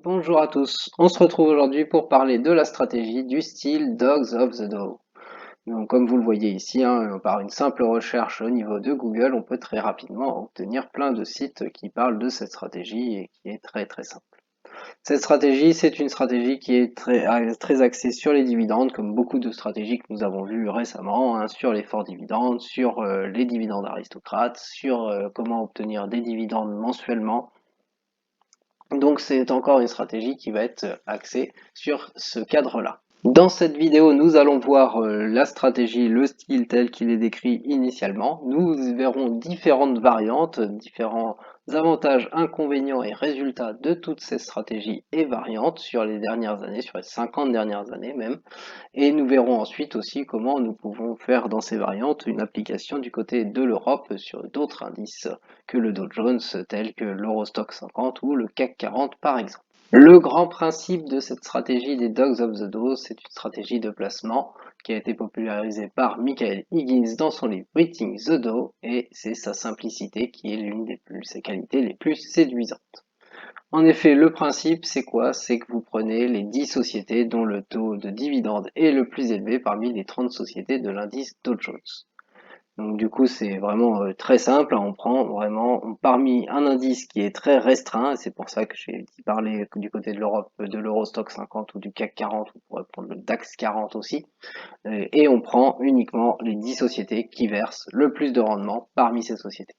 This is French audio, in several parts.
Bonjour à tous. On se retrouve aujourd'hui pour parler de la stratégie du style Dogs of the Dow. Donc, comme vous le voyez ici, par une simple recherche au niveau de Google, on peut très rapidement obtenir plein de sites qui parlent de cette stratégie et qui est très très simple. Cette stratégie, c'est une stratégie qui est très axée sur les dividendes, comme beaucoup de stratégies que nous avons vues récemment, sur les forts dividendes, sur les dividendes aristocrates, sur comment obtenir des dividendes mensuellement. Donc c'est encore une stratégie qui va être axée sur ce cadre-là. Dans cette vidéo, nous allons voir la stratégie, le style tel qu'il est décrit initialement. Nous verrons différentes variantes, différents avantages, inconvénients et résultats de toutes ces stratégies et variantes sur les dernières années, sur les 50 dernières années même. Et nous verrons ensuite aussi comment nous pouvons faire dans ces variantes une application du côté de l'Europe sur d'autres indices que le Dow Jones, tels que l'Eurostoxx 50 ou le CAC 40 par exemple. Le grand principe de cette stratégie des Dogs of the Dow, c'est une stratégie de placement qui a été popularisée par Michael Higgins dans son livre Beating the Dow, et c'est sa simplicité qui est l'une des ses qualités les plus séduisantes. En effet, le principe, c'est quoi? C'est que vous prenez les 10 sociétés dont le taux de dividende est le plus élevé parmi les 30 sociétés de l'indice Dow Jones. Donc du coup, c'est vraiment très simple. On prend vraiment parmi un indice qui est très restreint, et c'est pour ça que j'ai parlé du côté de l'Europe, de l'Eurostoxx 50 ou du CAC 40, on pourrait prendre le DAX 40 aussi, et on prend uniquement les 10 sociétés qui versent le plus de rendement parmi ces sociétés.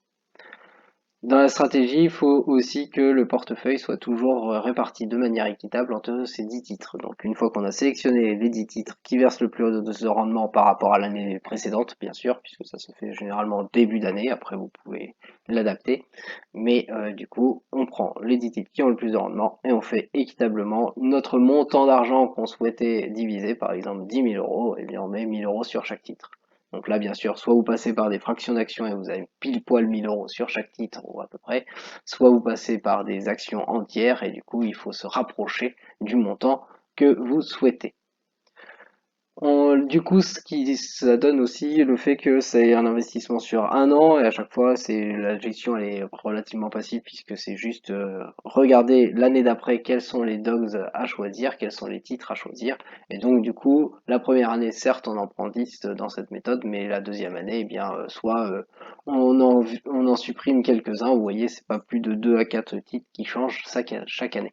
Dans la stratégie, il faut aussi que le portefeuille soit toujours réparti de manière équitable entre ces 10 titres. Donc une fois qu'on a sélectionné les 10 titres qui versent le plus haut de rendement par rapport à l'année précédente, bien sûr, puisque ça se fait généralement au début d'année, après vous pouvez l'adapter. Mais du coup, on prend les 10 titres qui ont le plus de rendement et on fait équitablement notre montant d'argent qu'on souhaitait diviser, par exemple 10 000 euros, et bien on met 1 000 euros sur chaque titre. Donc là, bien sûr, soit vous passez par des fractions d'actions et vous avez pile poil 1 000 euros sur chaque titre, ou à peu près, soit vous passez par des actions entières et du coup, il faut se rapprocher du montant que vous souhaitez. Du coup, ça donne aussi le fait que c'est un investissement sur un an et à chaque fois, la gestion elle est relativement passive puisque c'est juste regarder l'année d'après quels sont les dogs à choisir, quels sont les titres à choisir. Et donc, du coup, la première année, certes, on en prend 10 dans cette méthode, mais la deuxième année, eh bien, soit on en supprime quelques-uns. Vous voyez, c'est pas plus de 2 à 4 titres qui changent chaque année.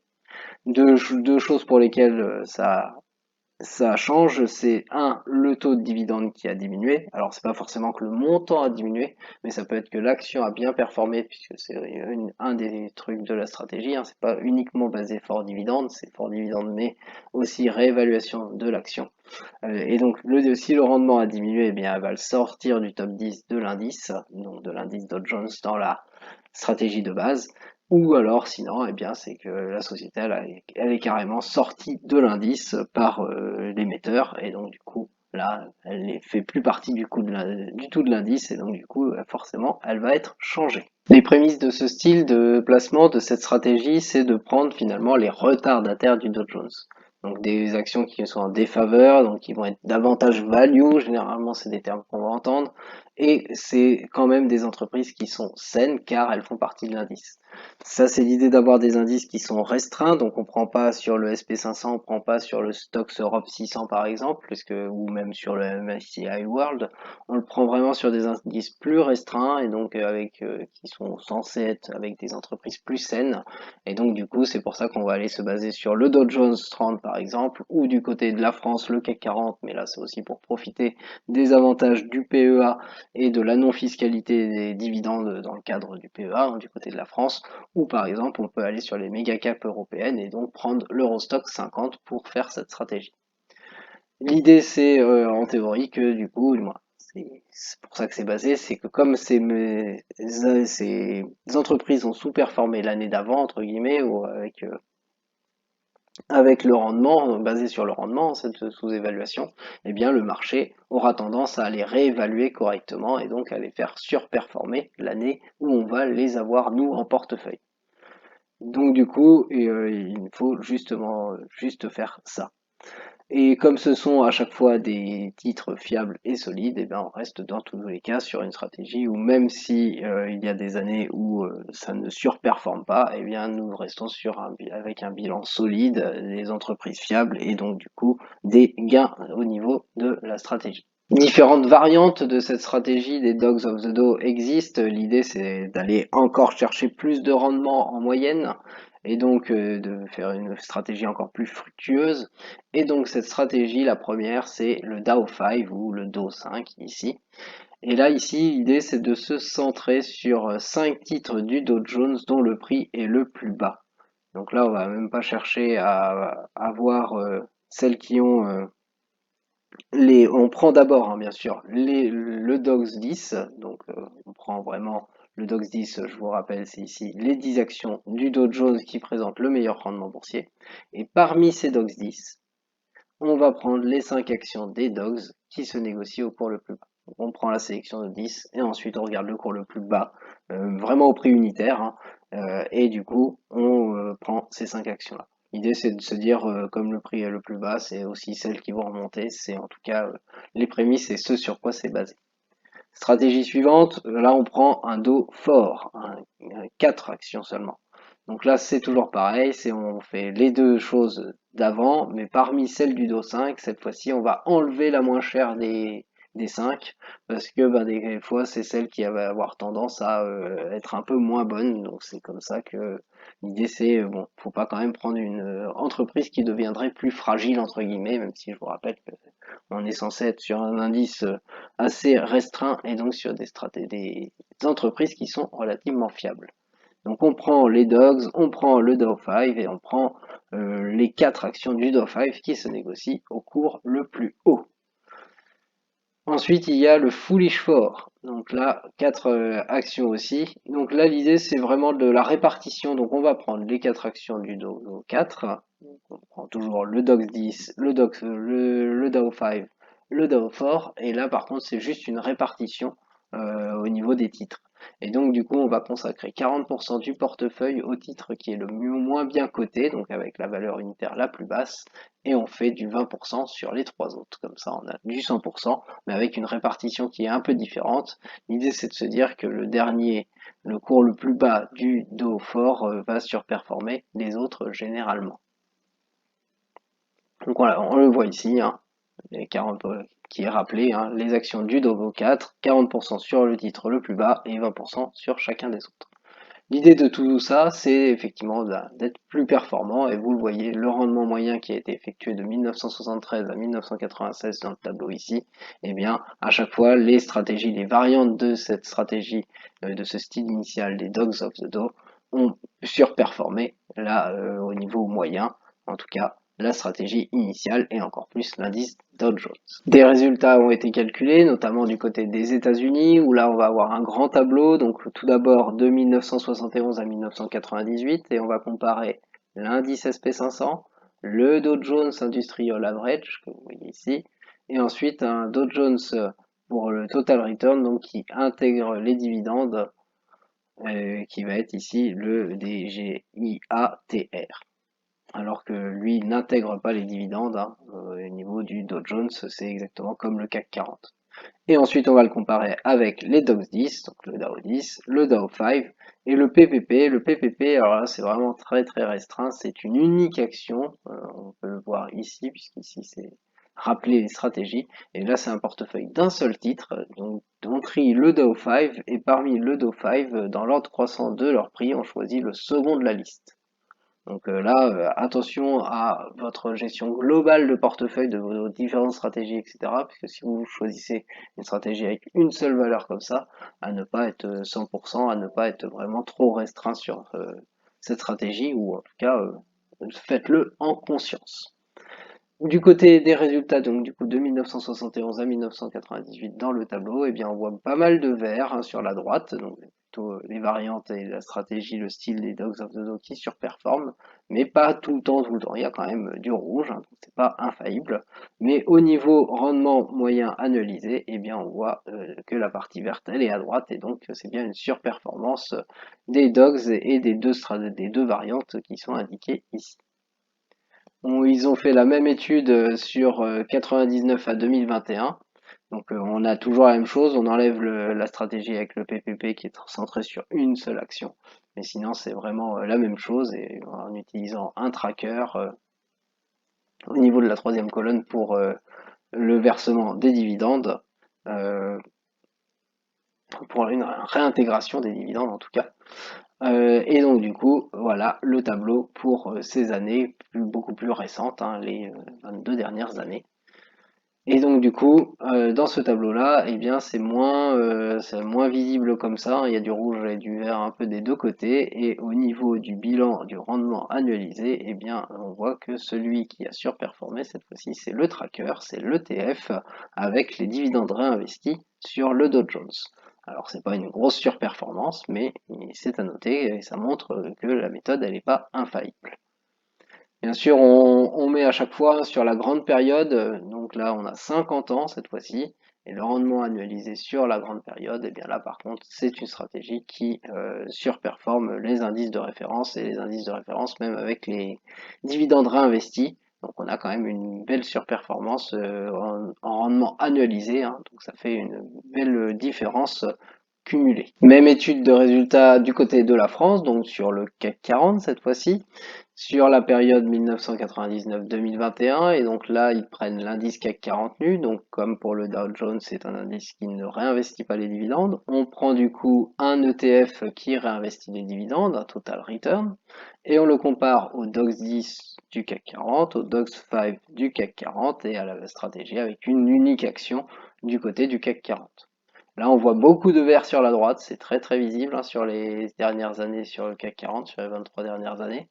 Deux choses pour lesquelles ça change, c'est le taux de dividende qui a diminué. Alors c'est pas forcément que le montant a diminué, mais ça peut être que l'action a bien performé, puisque c'est un des trucs de la stratégie. C'est pas uniquement basé fort dividende, c'est fort dividende, mais aussi réévaluation de l'action. Et donc si le rendement a diminué, eh bien elle va le sortir du top 10 de l'indice, donc de l'indice Dow Jones dans la stratégie de base. Ou alors, sinon, eh bien, c'est que la société, elle est carrément sortie de l'indice par l'émetteur, et donc du coup, là, elle ne fait plus partie du tout de l'indice, et donc du coup, forcément, elle va être changée. Les prémices de ce style de placement, de cette stratégie, c'est de prendre finalement les retardataires du Dow Jones. Donc des actions qui sont en défaveur, donc qui vont être davantage value, généralement c'est des termes qu'on va entendre, et c'est quand même des entreprises qui sont saines car elles font partie de l'indice. Ça, c'est l'idée d'avoir des indices qui sont restreints, donc on prend pas sur le SP500, on prend pas sur le Stoxx Europe 600 par exemple, ou même sur le MSCI World, on le prend vraiment sur des indices plus restreints et donc qui sont censés être avec des entreprises plus saines. Et donc du coup, c'est pour ça qu'on va aller se baser sur le Dow Jones 30 par exemple, ou du côté de la France le CAC 40, mais là c'est aussi pour profiter des avantages du PEA et de la non-fiscalité des dividendes dans le cadre du PEA, du côté de la France, ou par exemple on peut aller sur les méga caps européennes et donc prendre l'Eurostoxx 50 pour faire cette stratégie. L'idée c'est en théorie que du coup, moi, c'est pour ça que c'est basé, c'est que comme ces entreprises ont sous-performé l'année d'avant, entre guillemets, ou avec le rendement, basé sur le rendement, cette sous-évaluation, eh bien le marché aura tendance à les réévaluer correctement et donc à les faire surperformer l'année où on va les avoir nous en portefeuille. Donc du coup, il faut juste faire ça. Et comme ce sont à chaque fois des titres fiables et solides, et bien on reste dans tous les cas sur une stratégie où même si il y a des années où ça ne surperforme pas, et bien nous restons sur avec un bilan solide, des entreprises fiables et donc du coup des gains au niveau de la stratégie. Différentes variantes de cette stratégie des Dogs of the Dow existent. L'idée, c'est d'aller encore chercher plus de rendement en moyenne et donc de faire une stratégie encore plus fructueuse. Et donc cette stratégie, la première, c'est le Dow 5 ou le Dow 5 ici. Et là, ici, l'idée, c'est de se centrer sur 5 titres du Dow Jones dont le prix est le plus bas. Donc là, on va même pas chercher à avoir celles qui ont on prend d'abord, hein, bien sûr, le DOXX 10, donc on prend vraiment le DOXX 10, je vous rappelle, c'est ici les 10 actions du Dow Jones qui présentent le meilleur rendement boursier. Et parmi ces DOXX 10, on va prendre les 5 actions des DOGS qui se négocient au cours le plus bas. Donc on prend la sélection de 10 et ensuite on regarde le cours le plus bas, vraiment au prix unitaire, hein, et du coup on prend ces 5 actions-là. L'idée c'est de se dire comme le prix est le plus bas, c'est aussi celles qui vont remonter, c'est en tout cas les prémices et ce sur quoi c'est basé. Stratégie suivante, là on prend un dos fort, 4 actions seulement. Donc là c'est toujours pareil, c'est on fait les deux choses d'avant, mais parmi celles du dos 5, cette fois-ci on va enlever la moins chère des 5, parce que ben, des fois c'est celle qui va avoir tendance à être un peu moins bonne, donc c'est comme ça que l'idée c'est, bon, faut pas quand même prendre une entreprise qui deviendrait plus fragile entre guillemets, même si je vous rappelle que on est censé être sur un indice assez restreint et donc sur des entreprises qui sont relativement fiables. Donc on prend les Dogs, on prend le Dow 5 et on prend les 4 actions du Dow 5 qui se négocient au cours le plus haut. Ensuite, il y a le Foolish 4. Donc là, 4 actions aussi. Donc là, l'idée, c'est vraiment de la répartition. Donc on va prendre les 4 actions du Dow 4. On prend toujours le Dox 10, le Dow 5, le Dow 4. Et là, par contre, c'est juste une répartition au niveau des titres. Et donc, du coup, on va consacrer 40% du portefeuille au titre qui est le moins bien coté, donc avec la valeur unitaire la plus basse, et on fait du 20% sur les trois autres. Comme ça, on a du 100%, mais avec une répartition qui est un peu différente. L'idée, c'est de se dire que le cours le plus bas du Dow fort va surperformer les autres généralement. Donc voilà, on le voit ici, hein, les 40, qui est rappelé, hein, les actions du Dow 4, 40% sur le titre le plus bas et 20% sur chacun des autres. L'idée de tout ça, c'est effectivement d'être plus performant, et vous le voyez, le rendement moyen qui a été effectué de 1973 à 1996 dans le tableau ici, eh bien, à chaque fois, les stratégies, les variantes de cette stratégie, de ce style initial des Dogs of the Dow, ont surperformé là, au niveau moyen, en tout cas, la stratégie initiale et encore plus l'indice Dow Jones. Des résultats ont été calculés, notamment du côté des États-Unis, où là on va avoir un grand tableau, donc tout d'abord de 1971 à 1998, et on va comparer l'indice SP500, le Dow Jones Industrial Average, que vous voyez ici, et ensuite un Dow Jones pour le Total Return, donc qui intègre les dividendes, qui va être ici le DGIATR. Alors que lui n'intègre pas les dividendes, hein, au niveau du Dow Jones, c'est exactement comme le CAC 40. Et ensuite, on va le comparer avec les Dow 10, donc le Dow 10, le Dow 5 et le PPP. Le PPP, alors là, c'est vraiment très très restreint, c'est une unique action, on peut le voir ici, puisqu'ici c'est rappeler les stratégies, et là c'est un portefeuille d'un seul titre, donc on trie le Dow 5, et parmi le Dow 5, dans l'ordre croissant de leur prix, on choisit le second de la liste. Donc là, attention à votre gestion globale de portefeuille, de vos différentes stratégies, etc. Puisque si vous choisissez une stratégie avec une seule valeur comme ça, à ne pas être 100%, à ne pas être vraiment trop restreint sur cette stratégie, ou en tout cas, faites-le en conscience. Du côté des résultats, donc du coup de 1971 à 1998 dans le tableau, eh bien on voit pas mal de vert, hein, sur la droite, donc plutôt les variantes et la stratégie, le style des Dogs of the Dow qui surperforment, mais pas tout le temps, tout le temps. Il y a quand même du rouge, hein, donc c'est pas infaillible. Mais au niveau rendement moyen annualisé, eh bien on voit que la partie verte elle est à droite, et donc c'est bien une surperformance des Dogs et des deux variantes qui sont indiquées ici. Ils ont fait la même étude sur 99 à 2021. Donc on a toujours la même chose, on enlève la stratégie avec le PPP qui est centré sur une seule action. Mais sinon c'est vraiment la même chose et en utilisant un tracker au niveau de la troisième colonne pour le versement des dividendes, euh, pour une réintégration des dividendes en tout cas. Et donc du coup, voilà le tableau pour ces années beaucoup plus récentes, hein, les 22 dernières années. Et donc du coup, dans ce tableau-là, eh bien c'est moins visible comme ça, hein. Il y a du rouge et du vert un peu des deux côtés. Et au niveau du bilan du rendement annualisé, eh bien on voit que celui qui a surperformé cette fois-ci, c'est le tracker, c'est l'ETF avec les dividendes réinvestis sur le Dow Jones. Alors c'est pas une grosse surperformance, mais c'est à noter et ça montre que la méthode elle n'est pas infaillible. Bien sûr, on met à chaque fois sur la grande période, donc là on a 50 ans cette fois-ci, et le rendement annualisé sur la grande période, et bien là par contre c'est une stratégie qui surperforme les indices de référence, et les indices de référence même avec les dividendes réinvestis. Donc on a quand même une belle surperformance en rendement annualisé, hein, donc ça fait une belle différence cumulée. Même étude de résultats du côté de la France, donc sur le CAC 40 cette fois-ci sur la période 1999-2021, et donc là ils prennent l'indice CAC 40 nu, donc comme pour le Dow Jones c'est un indice qui ne réinvestit pas les dividendes, on prend du coup un ETF qui réinvestit les dividendes, un total return, et on le compare au DOXX 10 du CAC 40, au DOXX 5 du CAC 40 et à la stratégie avec une unique action du côté du CAC 40. Là, on voit beaucoup de vert sur la droite, c'est très très visible hein, sur les dernières années sur le CAC 40, sur les 23 dernières années.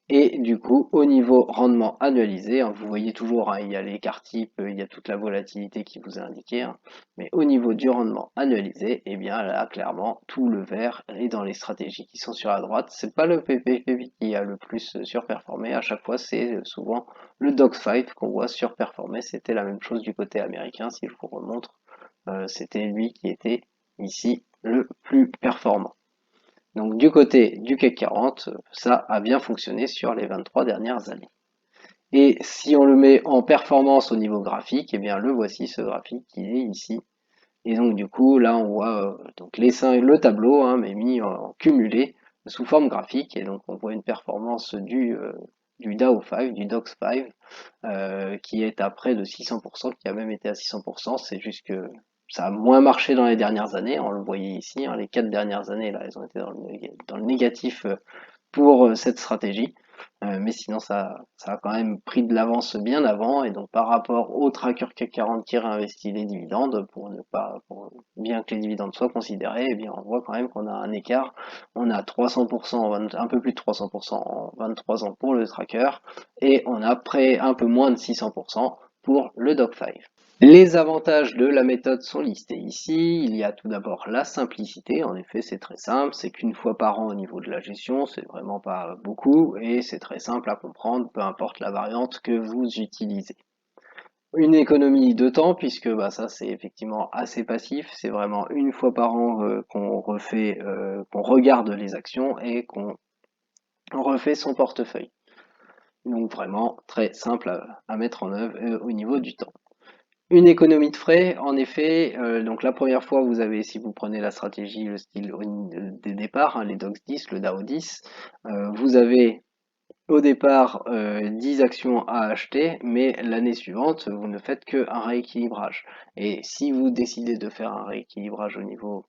Et du coup, au niveau rendement annualisé, hein, vous voyez toujours, hein, il y a l'écart type, il y a toute la volatilité qui vous est indiquée, hein, mais au niveau du rendement annualisé, eh bien là, clairement, tout le vert est dans les stratégies qui sont sur la droite. C'est pas le PPP qui a le plus surperformé, à chaque fois, c'est souvent le Dox 5 qu'on voit surperformer. C'était la même chose du côté américain, si je vous remontre, c'était lui qui était ici le plus performant. Donc du côté du CAC 40, ça a bien fonctionné sur les 23 dernières années. Et si on le met en performance au niveau graphique, eh bien le voici ce graphique qui est ici. Et donc du coup là on voit donc le tableau hein, mais mis en cumulé sous forme graphique et donc on voit une performance du Dow 5, du Dox 5 qui est à près de 600%, qui a même été à 600%. C'est juste que ça a moins marché dans les dernières années, on le voyait ici, hein, les 4 dernières années, là, elles ont été dans le négatif pour cette stratégie. Mais sinon, ça a quand même pris de l'avance bien avant, et donc par rapport au tracker CAC 40 qui réinvestit les dividendes, pour bien que les dividendes soient considérés, eh bien on voit quand même qu'on a un écart. On a 300%, un peu plus de 300% en 23 ans pour le tracker, et on a près un peu moins de 600% pour le Doc5. Les avantages de la méthode sont listés ici. Il y a tout d'abord la simplicité. En effet, c'est très simple. C'est qu'une fois par an au niveau de la gestion. C'est vraiment pas beaucoup et c'est très simple à comprendre, peu importe la variante que vous utilisez. Une économie de temps puisque bah, ça c'est effectivement assez passif. C'est vraiment une fois par an qu'on regarde les actions et qu'on refait son portefeuille. Donc vraiment très simple à mettre en œuvre au niveau du temps. Une économie de frais, en effet, donc la première fois, vous avez, si vous prenez la stratégie, le style des départs, hein, les DOX 10, le DAO 10, vous avez au départ 10 actions à acheter, mais l'année suivante, vous ne faites qu'un rééquilibrage. Et si vous décidez de faire un rééquilibrage au niveau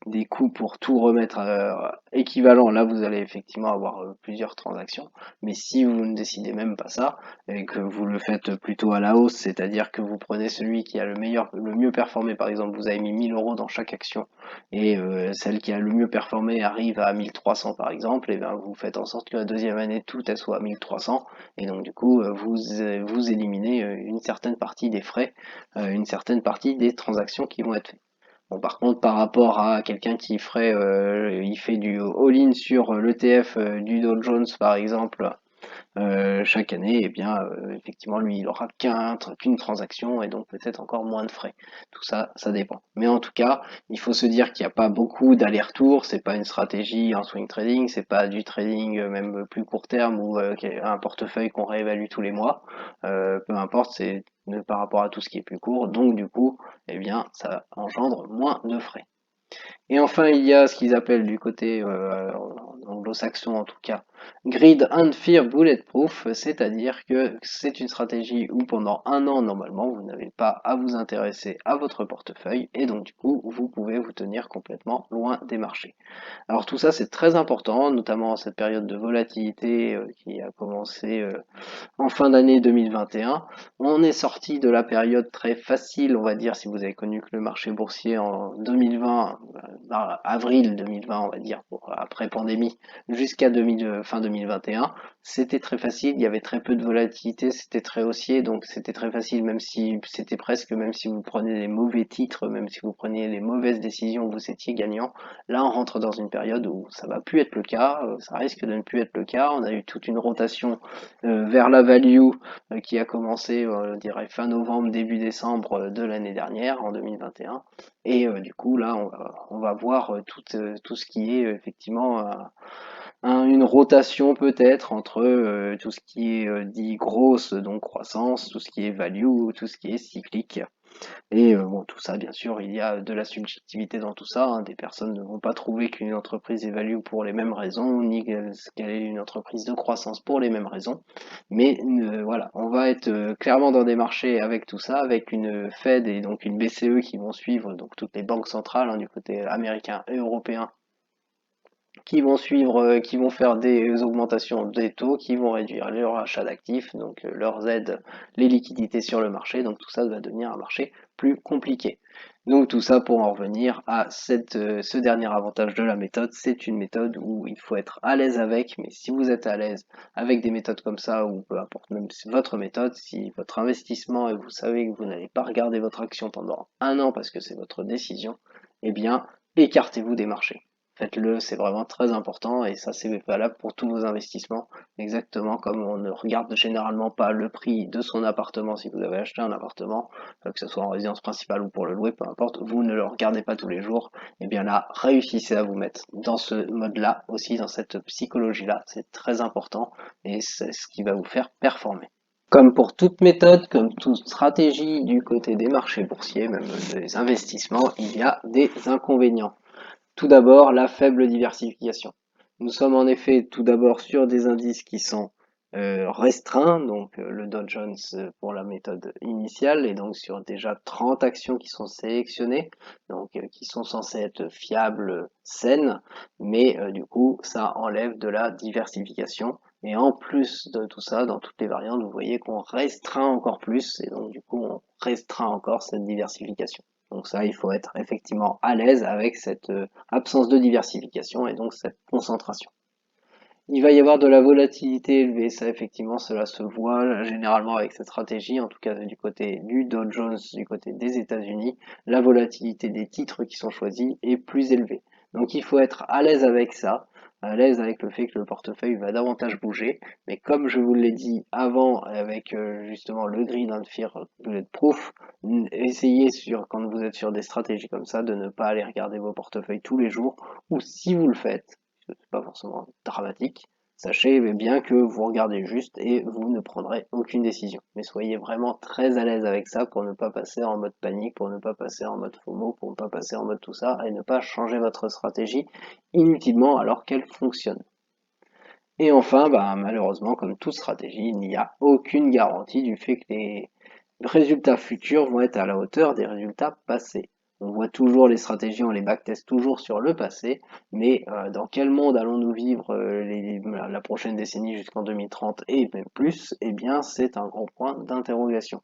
des coûts pour tout remettre équivalent, là vous allez effectivement avoir plusieurs transactions. Mais si vous ne décidez même pas ça, et que vous le faites plutôt à la hausse, c'est-à-dire que vous prenez celui qui a le mieux performé, par exemple, vous avez mis 1000 euros dans chaque action, et celle qui a le mieux performé arrive à 1300 par exemple, et bien vous faites en sorte que la deuxième année tout elle soit à 1300 et donc du coup vous éliminez une certaine partie des frais, une certaine partie des transactions qui vont être faites. Bon, par contre, par rapport à quelqu'un qui ferait, il fait du all-in sur l'ETF du Dow Jones par exemple, chaque année, eh bien, effectivement, lui, il aura qu'une transaction et donc peut-être encore moins de frais. Tout ça, ça dépend. Mais en tout cas, il faut se dire qu'il n'y a pas beaucoup d'allers-retours, c'est pas une stratégie en swing trading, c'est pas du trading même plus court terme ou un portefeuille qu'on réévalue tous les mois. Peu importe, c'est par rapport à tout ce qui est plus court. Donc du coup, eh bien, ça engendre moins de frais. Et enfin, il y a ce qu'ils appellent du côté anglo-saxon en tout cas, Grid and Fear Bulletproof, c'est-à-dire que c'est une stratégie où pendant un an normalement vous n'avez pas à vous intéresser à votre portefeuille et donc du coup vous pouvez vous tenir complètement loin des marchés. Alors tout ça c'est très important, notamment en cette période de volatilité qui a commencé en fin d'année 2021. On est sorti de la période très facile, on va dire, si vous avez connu que le marché boursier en 2020, avril 2020, on va dire, après pandémie, jusqu'à fin 2021. C'était très facile, il y avait très peu de volatilité, c'était très haussier, donc c'était très facile, même si c'était presque, même si vous prenez les mauvais titres, même si vous preniez les mauvaises décisions, vous étiez gagnant. Là, on rentre dans une période où ça va plus être le cas, ça risque de ne plus être le cas. On a eu toute une rotation vers la value qui a commencé, je dirais, fin novembre, début décembre de l'année dernière, en 2021. Et du coup, là, on va voir tout ce qui est effectivement une rotation peut-être entre tout ce qui est dit grosse, donc croissance, tout ce qui est value, tout ce qui est cyclique. Et bon, tout ça, bien sûr, il y a de la subjectivité dans tout ça, hein. Des personnes ne vont pas trouver qu'une entreprise est value pour les mêmes raisons, ni qu'elle est une entreprise de croissance pour les mêmes raisons. Mais voilà, on va être clairement dans des marchés avec tout ça, avec une Fed et donc une BCE qui vont suivre donc toutes les banques centrales hein, du côté américain et européen qui vont suivre, qui vont faire des augmentations des taux, qui vont réduire leur achat d'actifs, donc leurs aides, les liquidités sur le marché. Donc tout ça va devenir un marché plus compliqué. Donc tout ça pour en revenir à ce dernier avantage de la méthode, c'est une méthode où il faut être à l'aise avec, mais si vous êtes à l'aise avec des méthodes comme ça, ou peu importe même si votre méthode, si votre investissement et vous savez que vous n'allez pas regarder votre action pendant un an parce que c'est votre décision, eh bien écartez-vous des marchés. Faites-le, c'est vraiment très important et ça c'est valable pour tous vos investissements. Exactement comme on ne regarde généralement pas le prix de son appartement si vous avez acheté un appartement, que ce soit en résidence principale ou pour le louer, peu importe, vous ne le regardez pas tous les jours. Et bien là, réussissez à vous mettre dans ce mode-là aussi, dans cette psychologie-là. C'est très important et c'est ce qui va vous faire performer. Comme pour toute méthode, comme toute stratégie du côté des marchés boursiers, même des investissements, il y a des inconvénients. Tout d'abord, la faible diversification. Nous sommes en effet tout d'abord sur des indices qui sont restreints, donc le Dow Jones pour la méthode initiale, et donc sur déjà 30 actions qui sont sélectionnées, donc qui sont censées être fiables, saines, mais du coup ça enlève de la diversification. Et en plus de tout ça, dans toutes les variantes, vous voyez qu'on restreint encore plus, et donc du coup on restreint encore cette diversification. Donc ça, il faut être effectivement à l'aise avec cette absence de diversification et donc cette concentration. Il va y avoir de la volatilité élevée, ça effectivement cela se voit généralement avec cette stratégie, en tout cas du côté du Dow Jones, du côté des États-Unis, la volatilité des titres qui sont choisis est plus élevée. Donc il faut être à l'aise avec ça, à l'aise avec le fait que le portefeuille va davantage bouger, mais comme je vous l'ai dit avant avec justement le Green and Fear Bulletproof, essayez quand vous êtes sur des stratégies comme ça de ne pas aller regarder vos portefeuilles tous les jours, ou si vous le faites, c'est pas forcément dramatique. Sachez bien que vous regardez juste et vous ne prendrez aucune décision. Mais soyez vraiment très à l'aise avec ça pour ne pas passer en mode panique, pour ne pas passer en mode FOMO, pour ne pas passer en mode tout ça et ne pas changer votre stratégie inutilement alors qu'elle fonctionne. Et enfin, bah, malheureusement, comme toute stratégie, il n'y a aucune garantie du fait que les résultats futurs vont être à la hauteur des résultats passés. On voit toujours les stratégies, on les backteste toujours sur le passé, mais dans quel monde allons-nous vivre la prochaine décennie jusqu'en 2030 et même plus? Eh bien, c'est un gros point d'interrogation.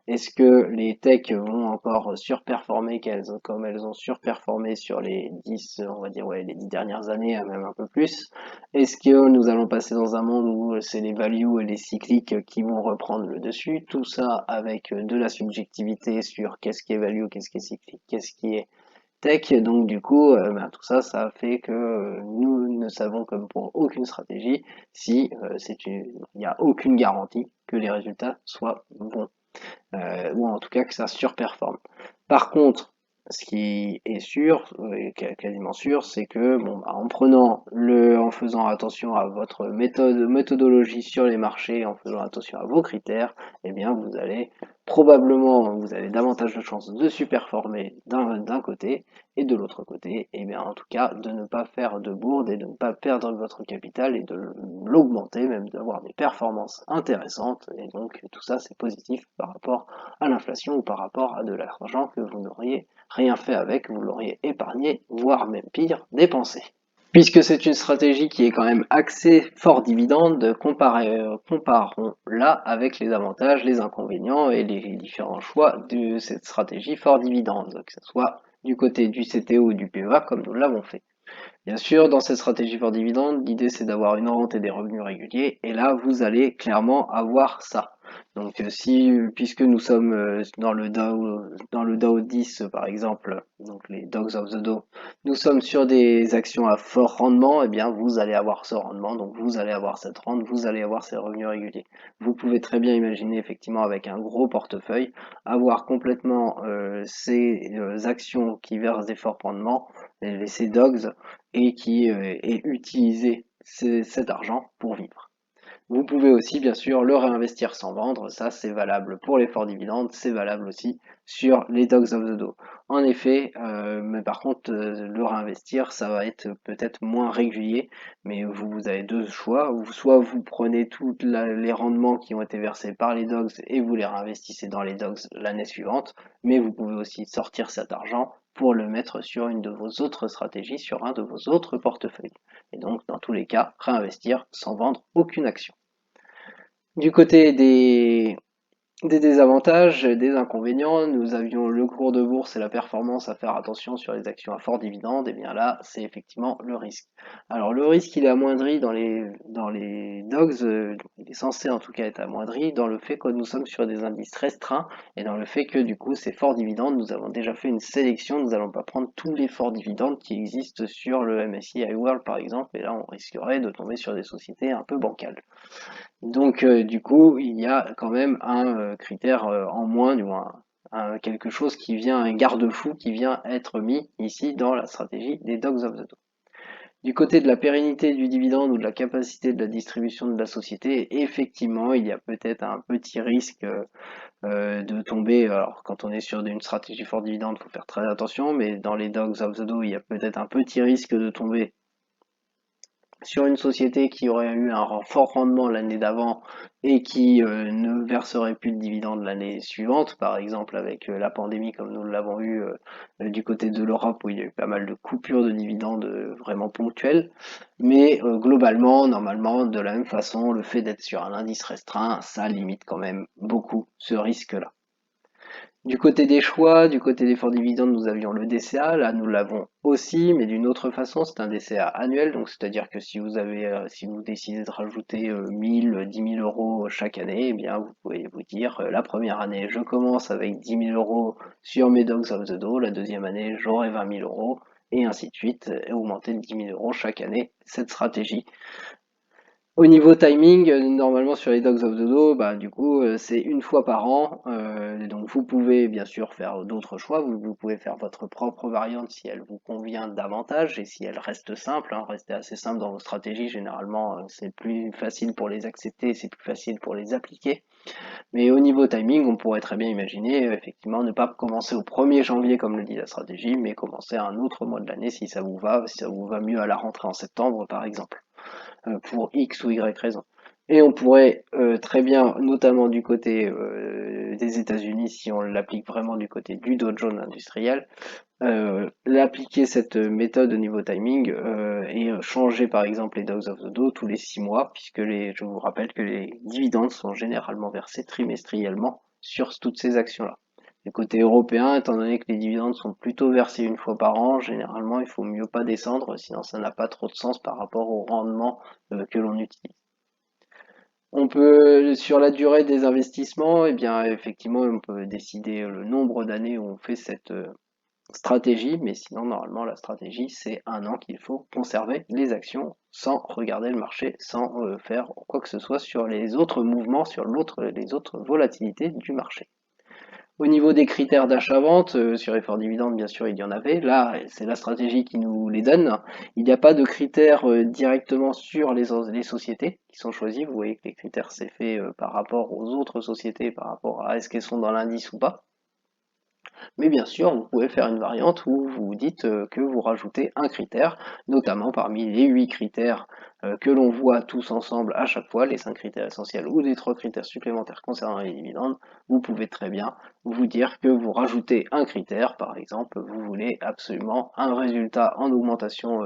Est-ce que les techs vont encore surperformer comme elles ont surperformé sur les 10, on va dire, ouais, les 10 dernières années, même un peu plus? Est-ce que nous allons passer dans un monde où c'est les values et les cycliques qui vont reprendre le dessus? Tout ça avec de la subjectivité sur qu'est-ce qui est value, qu'est-ce qui est cyclique, qu'est-ce qui est tech. Donc du coup, tout ça, ça fait que nous ne savons comme pour aucune stratégie si il n'y a aucune garantie que les résultats soient bons, ou en tout cas que ça surperforme. Par contre, ce qui est sûr, et quasiment sûr, c'est que en faisant attention à votre méthodologie sur les marchés, en faisant attention à vos critères, eh bien vous avez davantage de chances de surperformer d'un côté, et de l'autre côté, eh bien en tout cas de ne pas faire de bourde et de ne pas perdre votre capital et de l'augmenter, même d'avoir des performances intéressantes. Et donc tout ça c'est positif par rapport à l'inflation ou par rapport à de l'argent que vous n'auriez rien fait avec, vous l'auriez épargné, voire même pire, dépensé. Puisque c'est une stratégie qui est quand même axée fort dividende, comparons-la avec les avantages, les inconvénients et les différents choix de cette stratégie fort dividende, que ce soit du côté du CTO ou du PEA comme nous l'avons fait. Bien sûr, dans cette stratégie fort dividende, l'idée c'est d'avoir une rente et des revenus réguliers, et là vous allez clairement avoir ça. Donc puisque nous sommes dans le Dow 10 par exemple, donc les Dogs of the Dow, nous sommes sur des actions à fort rendement, et bien vous allez avoir ce rendement, donc vous allez avoir cette rente, vous allez avoir ces revenus réguliers. Vous pouvez très bien imaginer effectivement avec un gros portefeuille, avoir complètement ces actions qui versent des forts rendements, ces Dogs, et utiliser cet argent pour vivre. Vous pouvez aussi bien sûr le réinvestir sans vendre, ça c'est valable pour les forts dividendes, c'est valable aussi sur les Dogs of the Dow. En effet, mais par contre le réinvestir ça va être peut-être moins régulier, mais vous avez deux choix, soit vous prenez tous les rendements qui ont été versés par les Dogs et vous les réinvestissez dans les Dogs l'année suivante, mais vous pouvez aussi sortir cet argent pour le mettre sur une de vos autres stratégies, sur un de vos autres portefeuilles. Et donc, dans tous les cas, réinvestir sans vendre aucune action. Du côté des désavantages, des inconvénients, nous avions le cours de bourse et la performance à faire attention sur les actions à fort dividende, et bien là, c'est effectivement le risque. Alors le risque, il est amoindri dans les dogs, il est censé en tout cas être amoindri dans le fait que nous sommes sur des indices restreints et dans le fait que du coup, ces forts dividendes, nous avons déjà fait une sélection, nous n'allons pas prendre tous les forts dividendes qui existent sur le MSCI World par exemple, et là on risquerait de tomber sur des sociétés un peu bancales. Donc du coup, il y a quand même un critère en moins, du moins quelque chose qui vient, un garde-fou qui vient être mis ici dans la stratégie des Dogs of the Dow. Du côté de la pérennité du dividende ou de la capacité de la distribution de la société, effectivement, il y a peut-être un petit risque de tomber. Alors, quand on est sur une stratégie fort dividende, il faut faire très attention, mais dans les Dogs of the Dow, il y a peut-être un petit risque de tomber sur une société qui aurait eu un fort rendement l'année d'avant et qui ne verserait plus de dividendes l'année suivante, par exemple avec la pandémie comme nous l'avons eu du côté de l'Europe où il y a eu pas mal de coupures de dividendes vraiment ponctuelles. Mais globalement, normalement, de la même façon, le fait d'être sur un indice restreint, ça limite quand même beaucoup ce risque-là. Du côté des choix, du côté des forts dividendes, nous avions le DCA. Là, nous l'avons aussi, mais d'une autre façon. C'est un DCA annuel, donc c'est-à-dire que si vous décidez de rajouter 1000, 10 000 euros chaque année, eh bien, vous pouvez vous dire, la première année, je commence avec 10 000 euros sur mes Dogs of the Dow. La deuxième année, j'aurai 20 000 euros, et ainsi de suite, et augmenter de 10 000 euros chaque année cette stratégie. Au niveau timing, normalement sur les Dogs of the Dow, du coup, c'est une fois par an. Donc vous pouvez bien sûr faire d'autres choix. Vous pouvez faire votre propre variante si elle vous convient davantage et si elle reste simple. Restez assez simple dans vos stratégies. Généralement, c'est plus facile pour les accepter, c'est plus facile pour les appliquer. Mais au niveau timing, on pourrait très bien imaginer effectivement ne pas commencer au 1er janvier comme le dit la stratégie, mais commencer à un autre mois de l'année si ça vous va, si ça vous va mieux à la rentrée en septembre par exemple, pour X ou Y raison. Et on pourrait très bien, notamment du côté des États-Unis, si on l'applique vraiment du côté du Dow Jones industriel, l'appliquer cette méthode au niveau timing et changer par exemple les Dogs of the Dow tous les 6 mois, puisque je vous rappelle que les dividendes sont généralement versés trimestriellement sur toutes ces actions-là. Du côté européen, étant donné que les dividendes sont plutôt versés une fois par an, généralement il faut mieux pas descendre, sinon ça n'a pas trop de sens par rapport au rendement que l'on utilise. On peut, sur la durée des investissements, eh bien effectivement, on peut décider le nombre d'années où on fait stratégie, mais sinon normalement la stratégie c'est 1 an qu'il faut conserver les actions sans regarder le marché, sans faire quoi que ce soit sur les autres mouvements, sur les autres volatilités du marché. Au niveau des critères d'achat-vente, sur Effort Dividende, bien sûr, il y en avait. Là, c'est la stratégie qui nous les donne. Il n'y a pas de critères directement sur les sociétés qui sont choisies. Vous voyez que les critères, c'est fait par rapport aux autres sociétés, par rapport à est-ce qu'elles sont dans l'indice ou pas. Mais bien sûr, vous pouvez faire une variante où vous dites que vous rajoutez un critère, notamment parmi les 8 critères que l'on voit tous ensemble à chaque fois, les 5 critères essentiels ou les 3 critères supplémentaires concernant les dividendes, vous pouvez très bien vous dire que vous rajoutez un critère, par exemple, vous voulez absolument un résultat en augmentation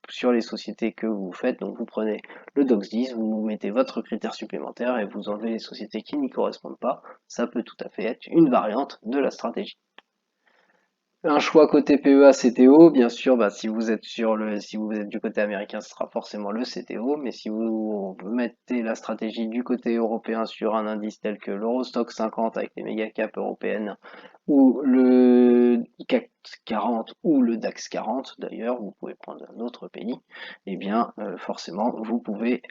sur les sociétés que vous faites, donc vous prenez le DOXX 10, vous mettez votre critère supplémentaire et vous enlevez les sociétés qui n'y correspondent pas, ça peut tout à fait être une variante de la stratégie. Un choix côté PEA CTO, bien sûr, bah, si vous êtes du côté américain, ce sera forcément le CTO, mais si vous mettez la stratégie du côté européen sur un indice tel que l'Eurostock 50 avec les méga caps européennes, ou le CAC 40 ou le DAX 40 d'ailleurs, vous pouvez prendre un autre pays, et bien forcément vous pouvez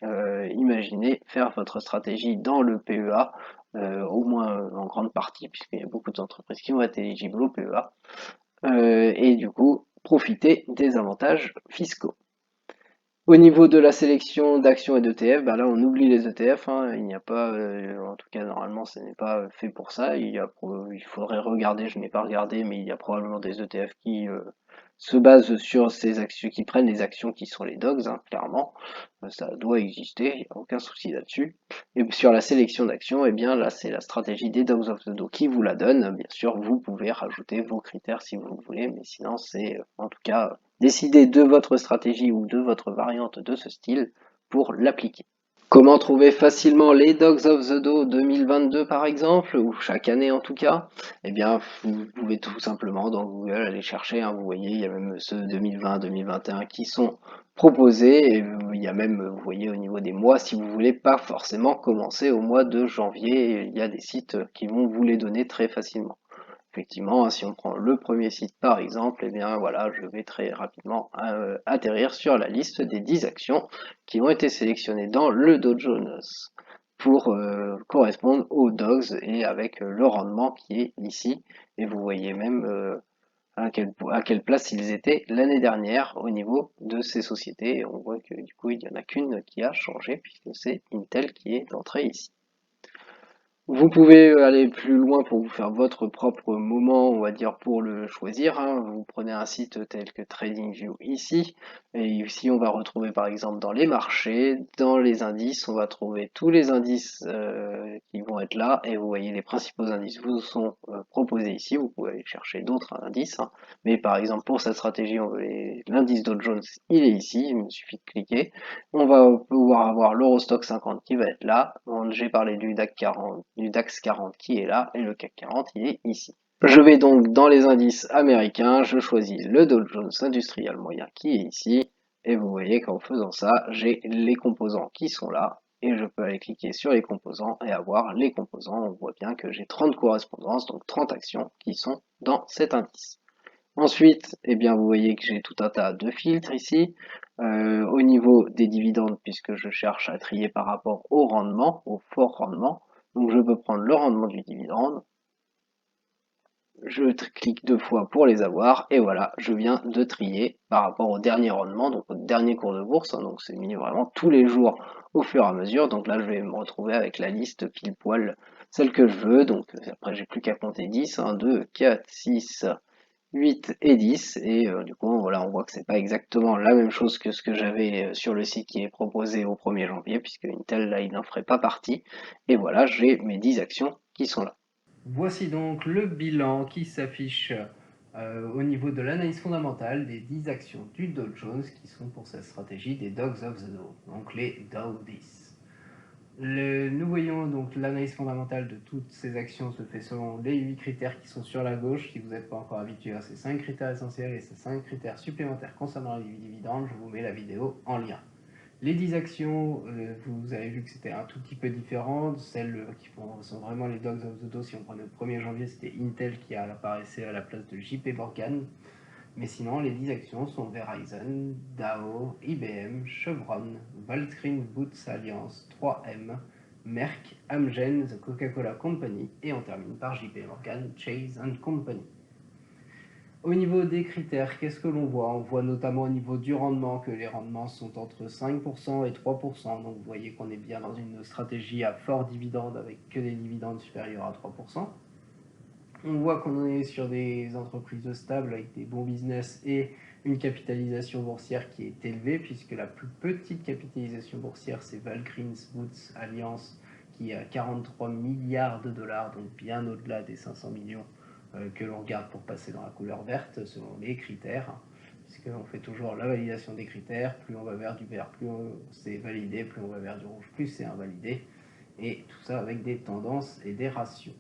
imaginer faire votre stratégie dans le PEA, au moins en grande partie, puisqu'il y a beaucoup d'entreprises qui vont être éligibles au PEA et du coup profiter des avantages fiscaux. Au niveau de la sélection d'actions et d'ETF, bah là on oublie les ETF, hein, il n'y a pas, en tout cas normalement ce n'est pas fait pour ça, il faudrait regarder, je n'ai pas regardé, mais il y a probablement des ETF qui se basent sur ces actions, qui prennent les actions qui sont les DOGS, hein, clairement, ça doit exister, il n'y a aucun souci là-dessus. Et sur la sélection d'actions, eh bien là c'est la stratégie des Dogs of the Do qui vous la donne, bien sûr vous pouvez rajouter vos critères si vous le voulez, mais sinon c'est en tout cas décider de votre stratégie ou de votre variante de ce style pour l'appliquer. Comment trouver facilement les Dogs of the Do 2022 par exemple, ou chaque année en tout cas? Eh bien, vous pouvez tout simplement dans Google aller chercher, hein, vous voyez, il y a même ceux 2020, 2021 qui sont proposés, et il y a même, vous voyez, au niveau des mois, si vous voulez pas forcément commencer au mois de janvier, il y a des sites qui vont vous les donner très facilement. Effectivement, hein, si on prend le premier site par exemple, eh bien voilà, je vais très rapidement atterrir sur la liste des 10 actions qui ont été sélectionnées dans le Dow Jones pour correspondre aux DOGS et avec le rendement qui est ici. Et vous voyez même à quelle place ils étaient l'année dernière au niveau de ces sociétés. Et on voit que du coup, il n'y en a qu'une qui a changé puisque c'est Intel qui est entrée ici. Vous pouvez aller plus loin pour vous faire votre propre moment, on va dire, pour le choisir, hein. Vous prenez un site tel que TradingView ici, et ici on va retrouver par exemple dans les marchés, dans les indices, on va trouver tous les indices qui vont être là, et vous voyez les principaux indices vous sont proposés ici. Vous pouvez aller chercher d'autres indices, hein. Mais par exemple pour cette stratégie, l'indice Dow Jones, il est ici, il me suffit de cliquer. On va pouvoir avoir l'Eurostock 50 qui va être là. J'ai parlé du DAX 40 qui est là, et le CAC 40 il est ici. Je vais donc dans les indices américains, je choisis le Dow Jones Industrial Moyen qui est ici, et vous voyez qu'en faisant ça, j'ai les composants qui sont là, et je peux aller cliquer sur les composants et avoir les composants. On voit bien que j'ai 30 correspondances, donc 30 actions qui sont dans cet indice. Ensuite, eh bien, vous voyez que j'ai tout un tas de filtres ici. Au niveau des dividendes, puisque je cherche à trier par rapport au rendement, au fort rendement. Donc je peux prendre le rendement du dividende. Je clique 2 fois pour les avoir, et voilà, je viens de trier par rapport au dernier rendement, donc au dernier cours de bourse, hein. Donc c'est mis vraiment tous les jours au fur et à mesure. Donc là, je vais me retrouver avec la liste pile poil, celle que je veux. Donc après, j'ai plus qu'à compter 10, 1, 2, 4, 6, 8 et 10, et du coup voilà, on voit que c'est pas exactement la même chose que ce que j'avais sur le site qui est proposé au 1er janvier, puisque Intel là il n'en ferait pas partie, et voilà, j'ai mes 10 actions qui sont là. Voici donc le bilan qui s'affiche au niveau de l'analyse fondamentale des 10 actions du Dow Jones qui sont pour cette stratégie des Dogs of the Dow, donc les Dow 10. Nous voyons donc l'analyse fondamentale de toutes ces actions se fait selon les 8 critères qui sont sur la gauche. Si vous n'êtes pas encore habitué à ces 5 critères essentiels et ces 5 critères supplémentaires concernant les dividendes, je vous mets la vidéo en lien. Les 10 actions, vous avez vu que c'était un tout petit peu différent. Celles sont vraiment les Dogs of the Dow, si on prenait le 1er janvier, c'était Intel qui apparaissait à la place de JP Morgan. Mais sinon, les 10 actions sont Verizon, Dow, IBM, Chevron, Valkyrie Boots Alliance, 3M, Merck, Amgen, The Coca-Cola Company et on termine par JP Morgan, Chase Company. Au niveau des critères, qu'est-ce que l'on voit? On voit notamment au niveau du rendement que les rendements sont entre 5% et 3%. Donc vous voyez qu'on est bien dans une stratégie à fort dividende avec que des dividendes supérieurs à 3%. On voit qu'on est sur des entreprises stables avec des bons business et une capitalisation boursière qui est élevée, puisque la plus petite capitalisation boursière, c'est Valgriens Boots Alliance, qui a 43 milliards de dollars, donc bien au-delà des 500 millions que l'on regarde pour passer dans la couleur verte, selon les critères, puisqu'on fait toujours la validation des critères. Plus on va vers du vert, plus c'est validé, plus on va vers du rouge, plus c'est invalidé, et tout ça avec des tendances et des ratios.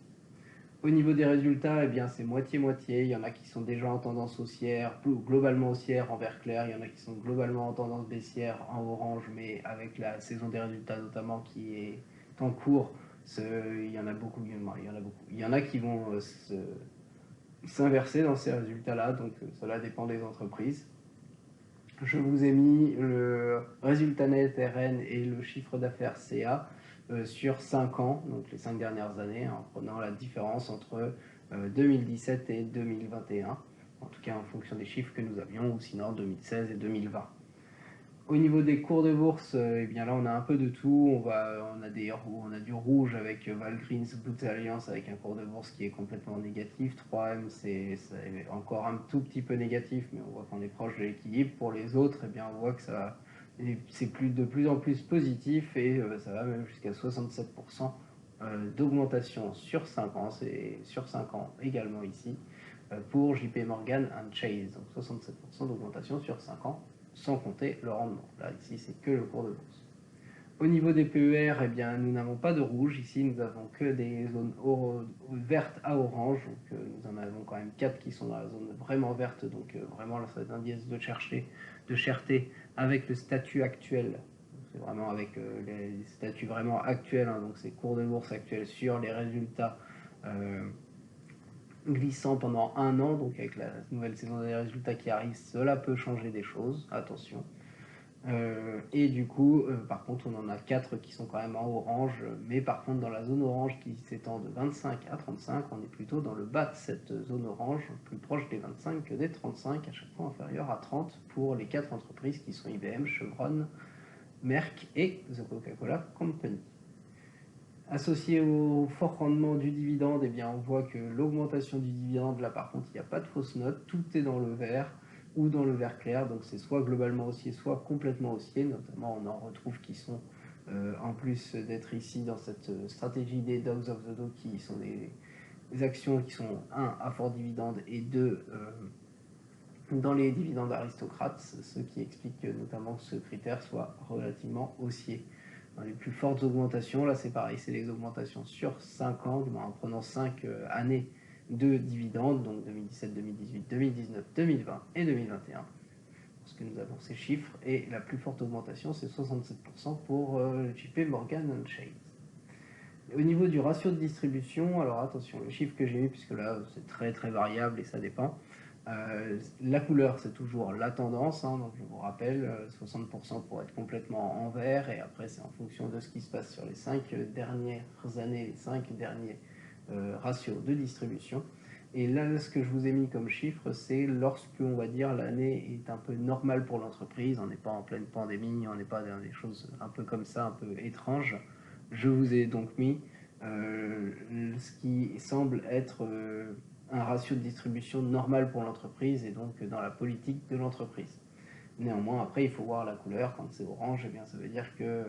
Au niveau des résultats, eh bien, c'est moitié-moitié. Il y en a qui sont déjà en tendance haussière, globalement haussière en vert clair. Il y en a qui sont globalement en tendance baissière en orange, mais avec la saison des résultats notamment qui est en cours, il y en a beaucoup. Il y en a qui vont s'inverser dans ces résultats-là, donc cela dépend des entreprises. Je vous ai mis le résultat net RN et le chiffre d'affaires CA sur 5 ans, donc les 5 dernières années, en prenant la différence entre 2017 et 2021, en tout cas en fonction des chiffres que nous avions, ou sinon 2016 et 2020. Au niveau des cours de bourse, eh bien là on a un peu de tout. On a du rouge avec Valgriens Boots Alliance avec un cours de bourse qui est complètement négatif. 3M c'est encore un tout petit peu négatif, mais on voit qu'on est proche de l'équilibre. Pour les autres, eh bien on voit que c'est de plus en plus positif et ça va même jusqu'à 67% d'augmentation sur 5 ans. C'est sur 5 ans également ici pour JP Morgan Chase. Donc 67% d'augmentation sur 5 ans, sans compter le rendement. Là, ici, c'est que le cours de bourse. Au niveau des PER, eh bien, nous n'avons pas de rouge. Ici, nous avons que des zones vertes à orange. Donc, nous en avons quand même 4 qui sont dans la zone vraiment verte. Donc, vraiment, cet indice de cherté avec le statut actuel. C'est vraiment avec les statuts vraiment actuels. Hein, donc, c'est cours de bourse actuels sur les résultats glissant pendant un an, donc avec la nouvelle saison des résultats qui arrive, cela peut changer des choses, attention. Et du coup, par contre, on en a 4 qui sont quand même en orange, mais par contre, dans la zone orange qui s'étend de 25 à 35, on est plutôt dans le bas de cette zone orange, plus proche des 25 que des 35, à chaque fois inférieur à 30 pour les 4 entreprises qui sont IBM, Chevron, Merck et The Coca-Cola Company. Associé au fort rendement du dividende, eh bien, on voit que l'augmentation du dividende, là par contre, il n'y a pas de fausse note, tout est dans le vert ou dans le vert clair, donc c'est soit globalement haussier, soit complètement haussier, notamment on en retrouve qui sont, en plus d'être ici dans cette stratégie des Dogs of the Dow, qui sont des actions qui sont, un, à fort dividende, et deux, dans les dividendes aristocrates, ce qui explique notamment que ce critère soit relativement haussier. Dans les plus fortes augmentations, là c'est pareil, c'est les augmentations sur 5 ans, en prenant 5 années de dividendes, donc 2017, 2018, 2019, 2020 et 2021, parce que nous avons ces chiffres, et la plus forte augmentation c'est 67% pour JP Morgan Chase. Au niveau du ratio de distribution, alors attention, le chiffre que j'ai mis, puisque là c'est très très variable et ça dépend, la couleur, c'est toujours la tendance, hein, donc je vous rappelle, 60% pour être complètement en vert, et après c'est en fonction de ce qui se passe sur les 5 dernières années, les 5 derniers ratios de distribution. Et là, ce que je vous ai mis comme chiffre, c'est lorsque, on va dire, l'année est un peu normale pour l'entreprise, on n'est pas en pleine pandémie, on n'est pas dans des choses un peu comme ça, un peu étranges. Je vous ai donc mis ce qui semble être un ratio de distribution normal pour l'entreprise et donc dans la politique de l'entreprise. Néanmoins, après, il faut voir la couleur. Quand c'est orange, eh bien, ça veut dire que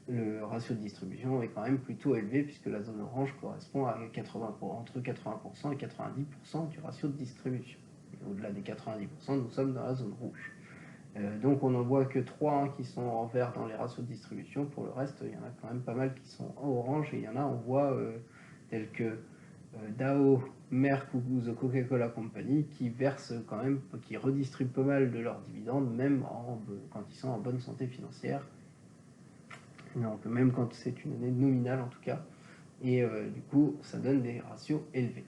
le ratio de distribution est quand même plutôt élevé, puisque la zone orange correspond à entre 80% et 90% du ratio de distribution. Au-delà des 90%, nous sommes dans la zone rouge. Donc on n'en voit que 3 hein, qui sont en vert dans les ratios de distribution. Pour le reste, il y en a quand même pas mal qui sont en orange, et il y en a, on voit, tels que Dow, Merck ou The Coca-Cola Company qui versent quand même, qui redistribuent pas mal de leurs dividendes, même quand ils sont en bonne santé financière. Donc même quand c'est une année nominale en tout cas. Et du coup, ça donne des ratios élevés.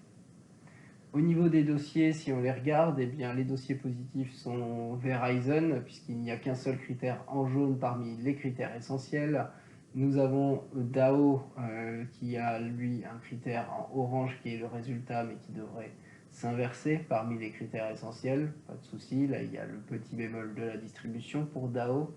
Au niveau des dossiers, si on les regarde, eh bien, les dossiers positifs sont Verizon, puisqu'il n'y a qu'un seul critère en jaune parmi les critères essentiels. Nous avons Dow qui a lui un critère en orange qui est le résultat, mais qui devrait s'inverser parmi les critères essentiels. Pas de souci, là il y a le petit bémol de la distribution pour Dow.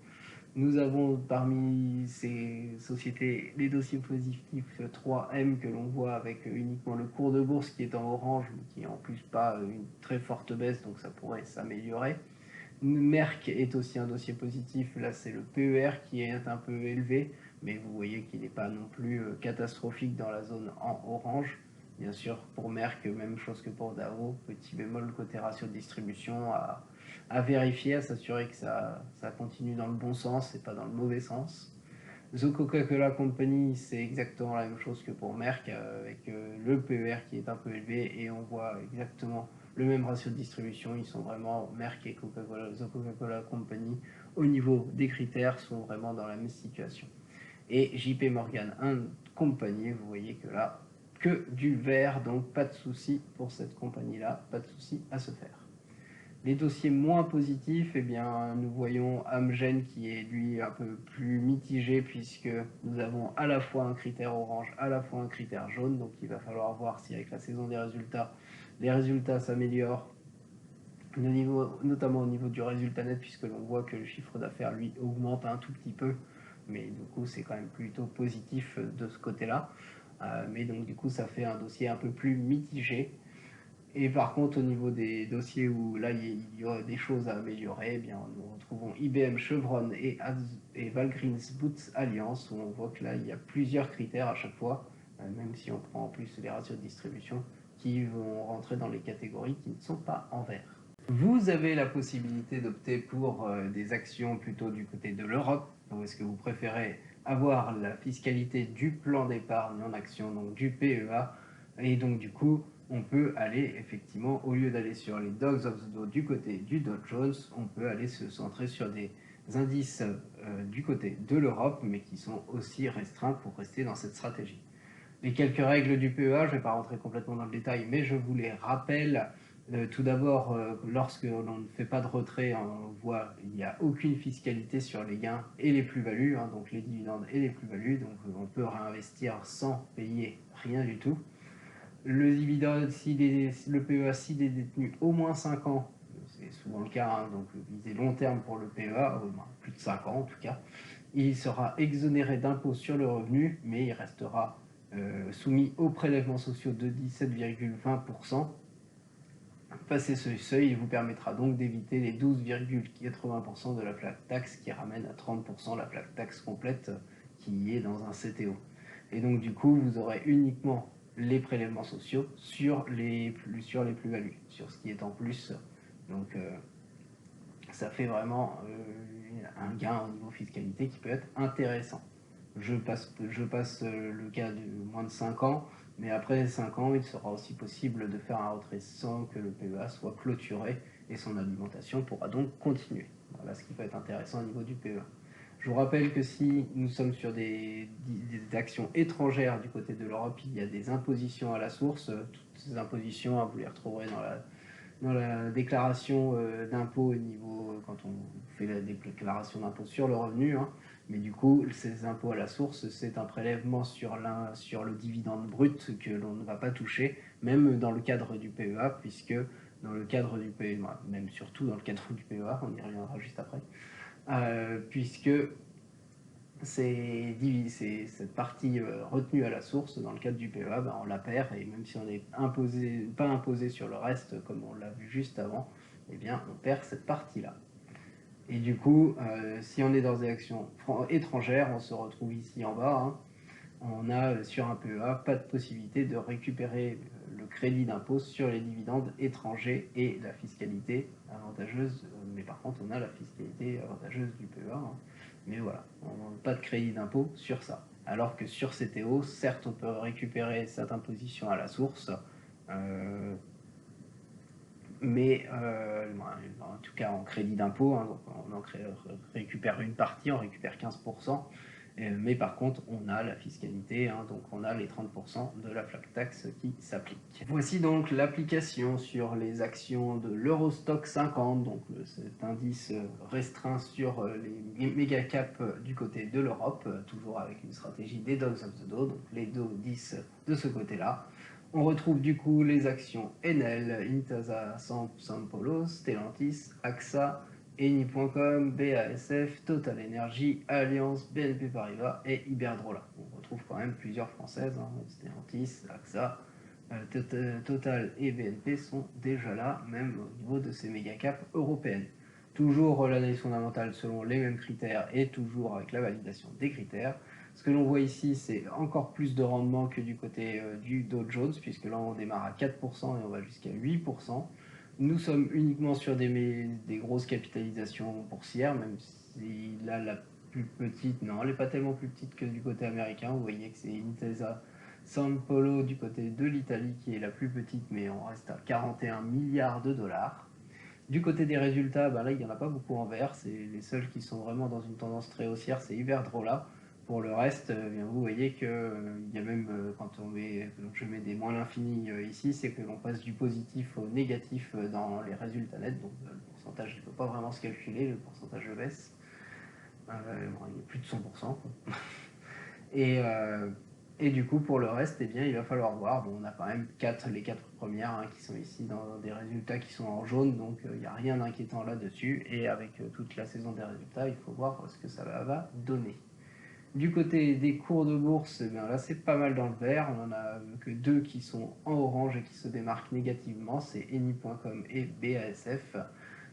Nous avons parmi ces sociétés les dossiers positifs 3M que l'on voit avec uniquement le cours de bourse qui est en orange, mais qui en plus pas une très forte baisse, donc ça pourrait s'améliorer. Merck est aussi un dossier positif, là c'est le PER qui est un peu élevé, mais vous voyez qu'il n'est pas non plus catastrophique dans la zone en orange. Bien sûr, pour Merck, même chose que pour Dow, petit bémol côté ratio de distribution à vérifier, à s'assurer que ça continue dans le bon sens et pas dans le mauvais sens. The Coca-Cola Company, c'est exactement la même chose que pour Merck, avec le PER qui est un peu élevé et on voit exactement le même ratio de distribution. Ils sont vraiment, Merck et Coca-Cola, The Coca-Cola Company, au niveau des critères, sont vraiment dans la même situation. Et JP Morgan Company, vous voyez que là, que du vert, donc pas de souci pour cette compagnie-là, pas de souci à se faire. Les dossiers moins positifs, eh bien, nous voyons Amgen qui est lui un peu plus mitigé puisque nous avons à la fois un critère orange, à la fois un critère jaune. Donc il va falloir voir si avec la saison des résultats, les résultats s'améliorent, notamment au niveau du résultat net puisque l'on voit que le chiffre d'affaires lui augmente un tout petit peu. Mais du coup c'est quand même plutôt positif de ce côté-là. Mais donc du coup ça fait un dossier un peu plus mitigé. Et par contre, au niveau des dossiers où là il y a des choses à améliorer, eh bien, nous retrouvons IBM, Chevron et Valgrims Boots Alliance, où on voit que là il y a plusieurs critères à chaque fois, même si on prend en plus les ratios de distribution, qui vont rentrer dans les catégories qui ne sont pas en vert. Vous avez la possibilité d'opter pour des actions plutôt du côté de l'Europe, ou est-ce que vous préférez avoir la fiscalité du plan d'épargne en action, donc du PEA, et donc du coup on peut aller effectivement, au lieu d'aller sur les Dogs of the Dow du côté du Dow Jones, on peut aller se centrer sur des indices du côté de l'Europe, mais qui sont aussi restreints pour rester dans cette stratégie. Les quelques règles du PEA, je ne vais pas rentrer complètement dans le détail, mais je vous les rappelle. Tout d'abord, lorsque l'on ne fait pas de retrait, on voit qu'il n'y a aucune fiscalité sur les gains et les plus-values, hein, donc les dividendes et les plus-values, donc on peut réinvestir sans payer rien du tout. Le dividende, le PEA, s'il est détenu au moins 5 ans, c'est souvent le cas, hein, donc visé long terme pour le PEA, plus de 5 ans en tout cas, il sera exonéré d'impôt sur le revenu, mais il restera soumis aux prélèvements sociaux de 17,20%. Passer ce seuil, il vous permettra donc d'éviter les 12,80% de la flat tax qui ramène à 30% la flat tax complète qui est dans un CTO. Et donc du coup, vous aurez uniquement les prélèvements sociaux sur les plus-values, sur ce qui est en plus. Donc ça fait vraiment un gain au niveau fiscalité qui peut être intéressant. Je passe le cas de moins de 5 ans, mais après 5 ans, il sera aussi possible de faire un retrait sans que le PEA soit clôturé et son alimentation pourra donc continuer. Voilà ce qui peut être intéressant au niveau du PEA. Je vous rappelle que si nous sommes sur des actions étrangères du côté de l'Europe, il y a des impositions à la source. Toutes ces impositions, vous les retrouverez dans la déclaration d'impôt au niveau quand on fait la déclaration d'impôt sur le revenu, hein. Mais du coup, ces impôts à la source, c'est un prélèvement sur le dividende brut que l'on ne va pas toucher, même dans le cadre du PEA, puisque dans le cadre du PEA, même surtout dans le cadre du PEA, on y reviendra juste après, puisque c'est cette partie retenue à la source dans le cadre du PEA, on la perd et même si on n'est pas imposé sur le reste comme on l'a vu juste avant, eh bien on perd cette partie-là. Et du coup, si on est dans des actions étrangères, on se retrouve ici en bas, hein, on a sur un PEA pas de possibilité de récupérer le crédit d'impôt sur les dividendes étrangers et la fiscalité avantageuse, mais par contre on a la fiscalité avantageuse du PEA, hein. Mais voilà, on n'a pas de crédit d'impôt sur ça. Alors que sur CTO, certes, on peut récupérer certaines positions à la source, mais en tout cas en crédit d'impôt, hein, donc récupère une partie, on récupère 15%, mais par contre on a la fiscalité, hein, donc on a les 30% de la flat tax qui s'applique. Voici donc l'application sur les actions de l'Eurostock 50, donc cet indice restreint sur les méga caps du côté de l'Europe, toujours avec une stratégie des Dogs of the Dow, donc les Dow 10 de ce côté-là. On retrouve du coup les actions Enel, Intesa Sanpaolo, Stellantis, AXA, Eni.com, BASF, Total Energy, Allianz, BNP Paribas et Iberdrola. On retrouve quand même plusieurs françaises, hein, Stellantis, AXA, Total et BNP sont déjà là, même au niveau de ces méga caps européennes. Toujours l'analyse fondamentale selon les mêmes critères et toujours avec la validation des critères. Ce que l'on voit ici, c'est encore plus de rendement que du côté du Dow Jones, puisque là on démarre à 4% et on va jusqu'à 8%. Nous sommes uniquement sur des grosses capitalisations boursières, même si là la plus petite, non, elle n'est pas tellement plus petite que du côté américain. Vous voyez que c'est Intesa Sanpaolo du côté de l'Italie qui est la plus petite, mais on reste à 41 milliards de dollars. Du côté des résultats, bah là, il n'y en a pas beaucoup en vert. C'est les seuls qui sont vraiment dans une tendance très haussière, c'est Iberdrola. Pour le reste, bien, vous voyez qu'il y a même, quand je mets des moins l'infini ici, c'est que l'on passe du positif au négatif dans les résultats nets. Donc le pourcentage ne peut pas vraiment se calculer, le pourcentage baisse. Bon, il est plus de 100%. Quoi. Et, euh, et du coup, pour le reste, eh bien, il va falloir voir. Bon, on a quand même les quatre premières hein, qui sont ici dans des résultats qui sont en jaune, donc il n'y a rien d'inquiétant là-dessus. Et avec toute la saison des résultats, il faut voir ce que ça va donner. Du côté des cours de bourse, eh bien, là c'est pas mal dans le vert. On n'en a que deux qui sont en orange et qui se démarquent négativement, c'est Eni.com et BASF.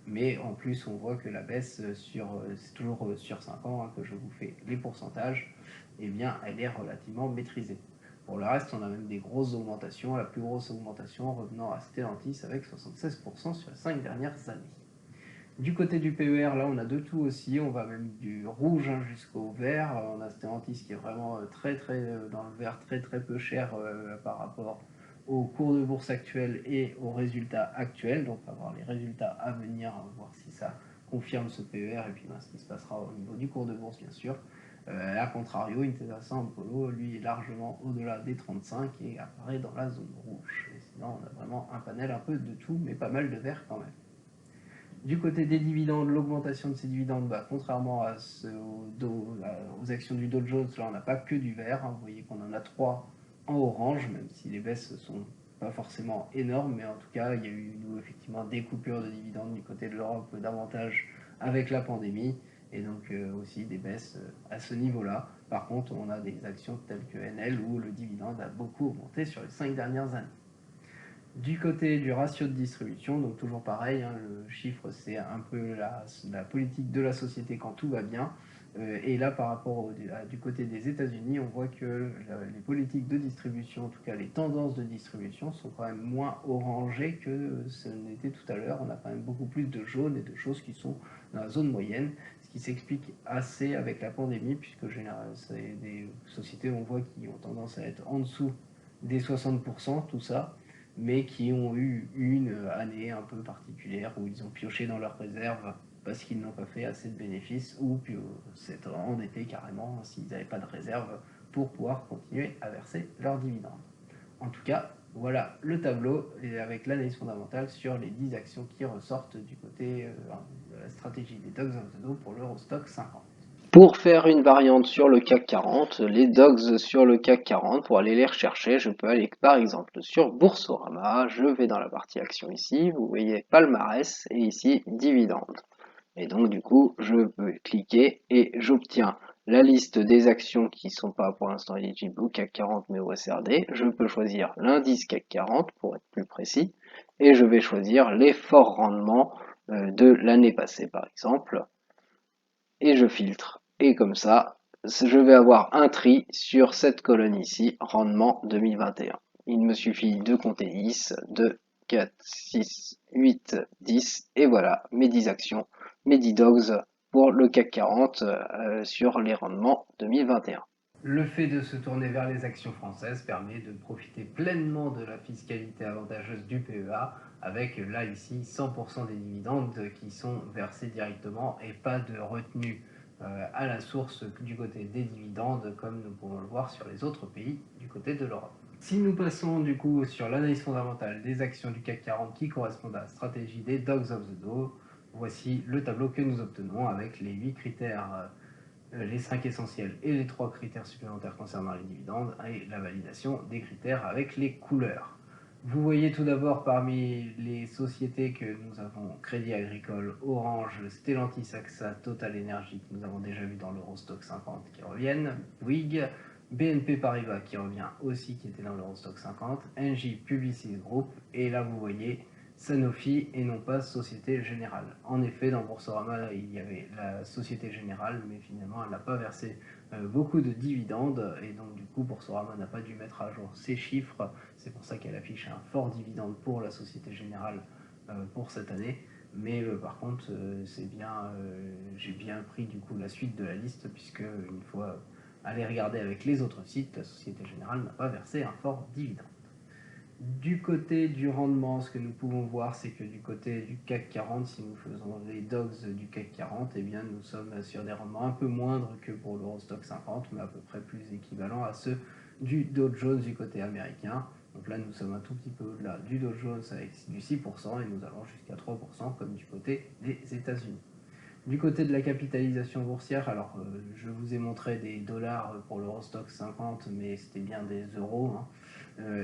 Mais en plus, on voit que la baisse c'est toujours sur 5 ans hein, que je vous fais les pourcentages, eh bien, elle est relativement maîtrisée. Pour le reste, on a même des grosses augmentations. La plus grosse augmentation revenant à Stellantis avec 76% sur les 5 dernières années. Du côté du PER, là, on a de tout aussi. On va même du rouge hein, jusqu'au vert. On a Stellantis qui est vraiment très dans le vert, très peu cher par rapport au cours de bourse actuel et aux résultats actuels. Donc, on va voir les résultats à venir, voir si ça confirme ce PER et puis ce qui se passera au niveau du cours de bourse, bien sûr. A contrario, Intesa Sanpaolo, lui, est largement au-delà des 35 et apparaît dans la zone rouge. Et sinon, on a vraiment un panel un peu de tout, mais pas mal de vert quand même. Du côté des dividendes, l'augmentation de ces dividendes, contrairement aux actions du Dow Jones, là on n'a pas que du vert. Hein, vous voyez qu'on en a 3 en orange, même si les baisses sont pas forcément énormes, mais en tout cas il y a eu effectivement des coupures de dividendes du côté de l'Europe davantage avec la pandémie, et donc aussi des baisses à ce niveau-là. Par contre, on a des actions telles que Enel où le dividende a beaucoup augmenté sur les 5 dernières années. Du côté du ratio de distribution, donc toujours pareil, hein, le chiffre c'est un peu la politique de la société quand tout va bien. Et là, par rapport du côté des États-Unis, on voit que les politiques de distribution, en tout cas les tendances de distribution, sont quand même moins orangées que ce n'était tout à l'heure. On a quand même beaucoup plus de jaunes et de choses qui sont dans la zone moyenne, ce qui s'explique assez avec la pandémie, puisque c'est des sociétés, on voit, qui ont tendance à être en dessous des 60%, tout ça, mais qui ont eu une année un peu particulière où ils ont pioché dans leurs réserves parce qu'ils n'ont pas fait assez de bénéfices ou s'être endettés carrément s'ils n'avaient pas de réserve pour pouvoir continuer à verser leurs dividendes. En tout cas, voilà le tableau avec l'analyse fondamentale sur les 10 actions qui ressortent du côté de la stratégie des Dogs of the Dow pour l'Eurostock 50. Pour faire une variante sur le CAC 40, les dogs sur le CAC 40, pour aller les rechercher, je peux aller par exemple sur Boursorama, je vais dans la partie action ici, vous voyez palmarès et ici dividendes. Et donc du coup, je peux cliquer et j'obtiens la liste des actions qui ne sont pas pour l'instant éligibles au CAC 40 mais au SRD. Je peux choisir l'indice CAC 40 pour être plus précis et je vais choisir les forts rendements de l'année passée par exemple et je filtre. Et comme ça, je vais avoir un tri sur cette colonne ici, rendement 2021. Il me suffit de compter 10, 2, 4, 6, 8, 10, et voilà mes 10 actions, mes 10 dogs pour le CAC 40 sur les rendements 2021. Le fait de se tourner vers les actions françaises permet de profiter pleinement de la fiscalité avantageuse du PEA, avec là ici 100% des dividendes qui sont versés directement et pas de retenue à la source du côté des dividendes comme nous pouvons le voir sur les autres pays du côté de l'Europe. Si nous passons du coup sur l'analyse fondamentale des actions du CAC 40 qui correspondent à la stratégie des Dogs of the Dow, voici le tableau que nous obtenons avec les 8 critères, les 5 essentiels et les 3 critères supplémentaires concernant les dividendes et la validation des critères avec les couleurs. Vous voyez tout d'abord parmi les sociétés que nous avons Crédit Agricole, Orange, Stellantis, AXA, Total Energy que nous avons déjà vu dans l'Eurostock 50 qui reviennent, Bouygues, BNP Paribas qui revient aussi qui était dans l'Eurostock 50, Engie Publicis Group et là vous voyez Sanofi et non pas Société Générale. En effet, dans Boursorama, il y avait la Société Générale, mais finalement, elle n'a pas versé beaucoup de dividendes, et donc du coup, Boursorama n'a pas dû mettre à jour ses chiffres. C'est pour ça qu'elle affiche un fort dividende pour la Société Générale pour cette année. Mais par contre, j'ai bien pris du coup la suite de la liste, puisque une fois allé regarder avec les autres sites, la Société Générale n'a pas versé un fort dividende. Du côté du rendement, ce que nous pouvons voir, c'est que du côté du CAC 40, si nous faisons les dogs du CAC 40, eh bien, nous sommes sur des rendements un peu moindres que pour l'Eurostock 50, mais à peu près plus équivalents à ceux du Dow Jones du côté américain. Donc là, nous sommes un tout petit peu au-delà du Dow Jones avec du 6% et nous allons jusqu'à 3% comme du côté des États-Unis. Du côté de la capitalisation boursière, alors je vous ai montré des dollars pour l'Eurostock 50, mais c'était bien des euros, hein.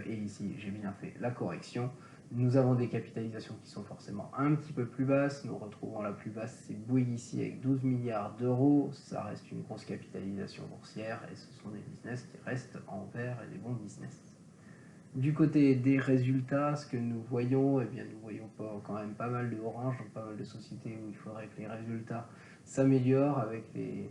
Et ici, j'ai bien fait la correction. Nous avons des capitalisations qui sont forcément un petit peu plus basses. Nous retrouvons la plus basse, c'est Bouygues ici avec 12 milliards d'euros. Ça reste une grosse capitalisation boursière et ce sont des business qui restent en vert et des bons business. Du côté des résultats, ce que nous voyons, eh bien, nous voyons quand même pas mal de Orange, donc pas mal de sociétés où il faudrait que les résultats s'améliorent avec les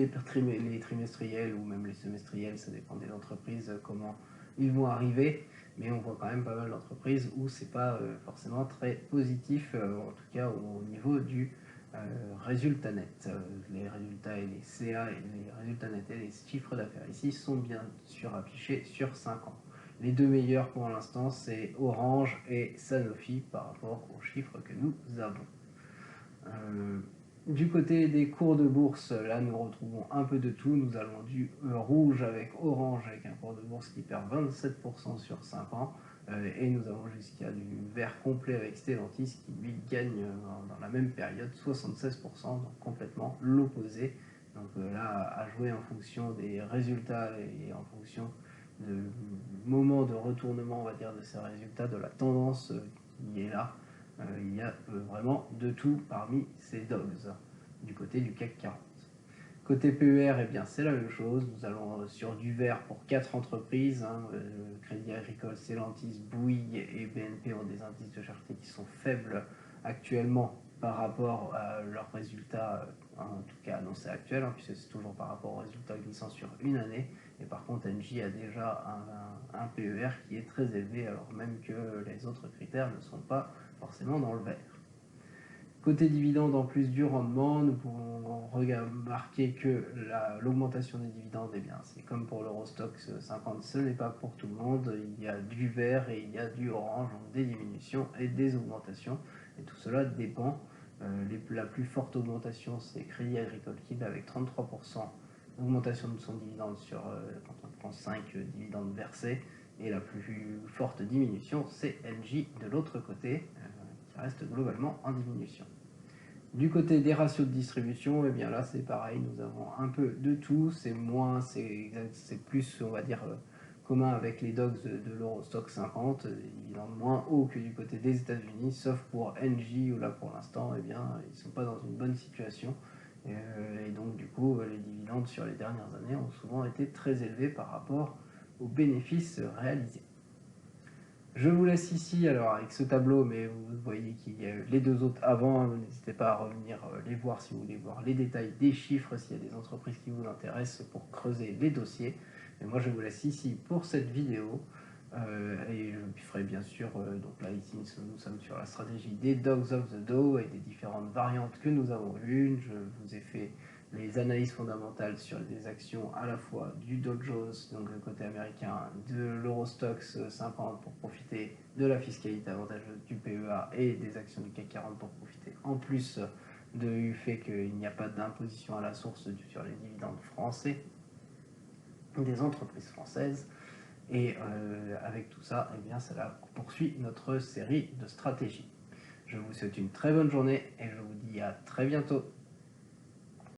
trimestriels ou même les semestriels, ça dépend des entreprises, comment ils vont arriver. Mais on voit quand même pas mal d'entreprises où c'est pas forcément très positif, en tout cas au niveau du résultat net. Les résultats et les CA et les résultats nets et les chiffres d'affaires ici sont bien sûr affichés sur 5 ans. Les deux meilleurs pour l'instant, c'est Orange et Sanofi par rapport aux chiffres que nous avons. Du côté des cours de bourse, là nous retrouvons un peu de tout. Nous allons du rouge avec Orange avec un cours de bourse qui perd 27% sur 5 ans. Et nous avons jusqu'à du vert complet avec Stellantis qui lui gagne dans la même période 76%, donc complètement l'opposé. Donc là, à jouer en fonction des résultats et en fonction du moment de retournement, on va dire, de ces résultats, de la tendance qui est là. Il y a vraiment de tout parmi ces dogs du côté du CAC 40. Côté PER, eh bien, c'est la même chose. Nous allons sur du vert pour 4 entreprises. Crédit Agricole, Stellantis, Bouygues et BNP ont des indices de cherté qui sont faibles actuellement par rapport à leurs résultats, en tout cas annoncés actuels, puisque c'est toujours par rapport aux résultats glissants sur une année. Et par contre, Engie a déjà un PER qui est très élevé, alors même que les autres critères ne sont pas forcément dans le vert. Côté dividende, en plus du rendement, nous pouvons remarquer que l'augmentation des dividendes, eh bien, c'est comme pour l'Eurostock 50, ce n'est pas pour tout le monde. Il y a du vert et il y a du orange, donc des diminutions et des augmentations. Et tout cela dépend. La plus forte augmentation, c'est Crédit Agricole qui avec 33% d'augmentation de son dividende quand on prend 5 dividendes versés. Et la plus forte diminution, c'est Engie de l'autre côté, qui reste globalement en diminution. Du côté des ratios de distribution, et bien là c'est pareil, nous avons un peu de tout, c'est plus on va dire commun avec les dogs de l'Eurostock 50, évidemment moins haut que du côté des États-Unis, sauf pour Engie où là pour l'instant eh bien ils sont pas dans une bonne situation et donc du coup les dividendes sur les dernières années ont souvent été très élevés par rapport aux bénéfices réalisés. Je vous laisse ici alors avec ce tableau, mais vous voyez qu'il y a les deux autres avant. N'hésitez pas à revenir les voir si vous voulez voir les détails des chiffres, s'il y a des entreprises qui vous intéressent pour creuser les dossiers. Et moi, je vous laisse ici pour cette vidéo. Et je ferai bien sûr, donc là ici nous sommes sur la stratégie des Dogs of the Dow et des différentes variantes que nous avons vues. Je vous ai fait les analyses fondamentales sur les actions à la fois du Dow Jones, donc le côté américain, de l'Eurostoxx 50 pour profiter de la fiscalité avantageuse du PEA et des actions du CAC 40 pour profiter en plus du fait qu'il n'y a pas d'imposition à la source sur les dividendes français des entreprises françaises. Et avec tout ça, eh bien, cela poursuit notre série de stratégies. Je vous souhaite une très bonne journée et je vous dis à très bientôt.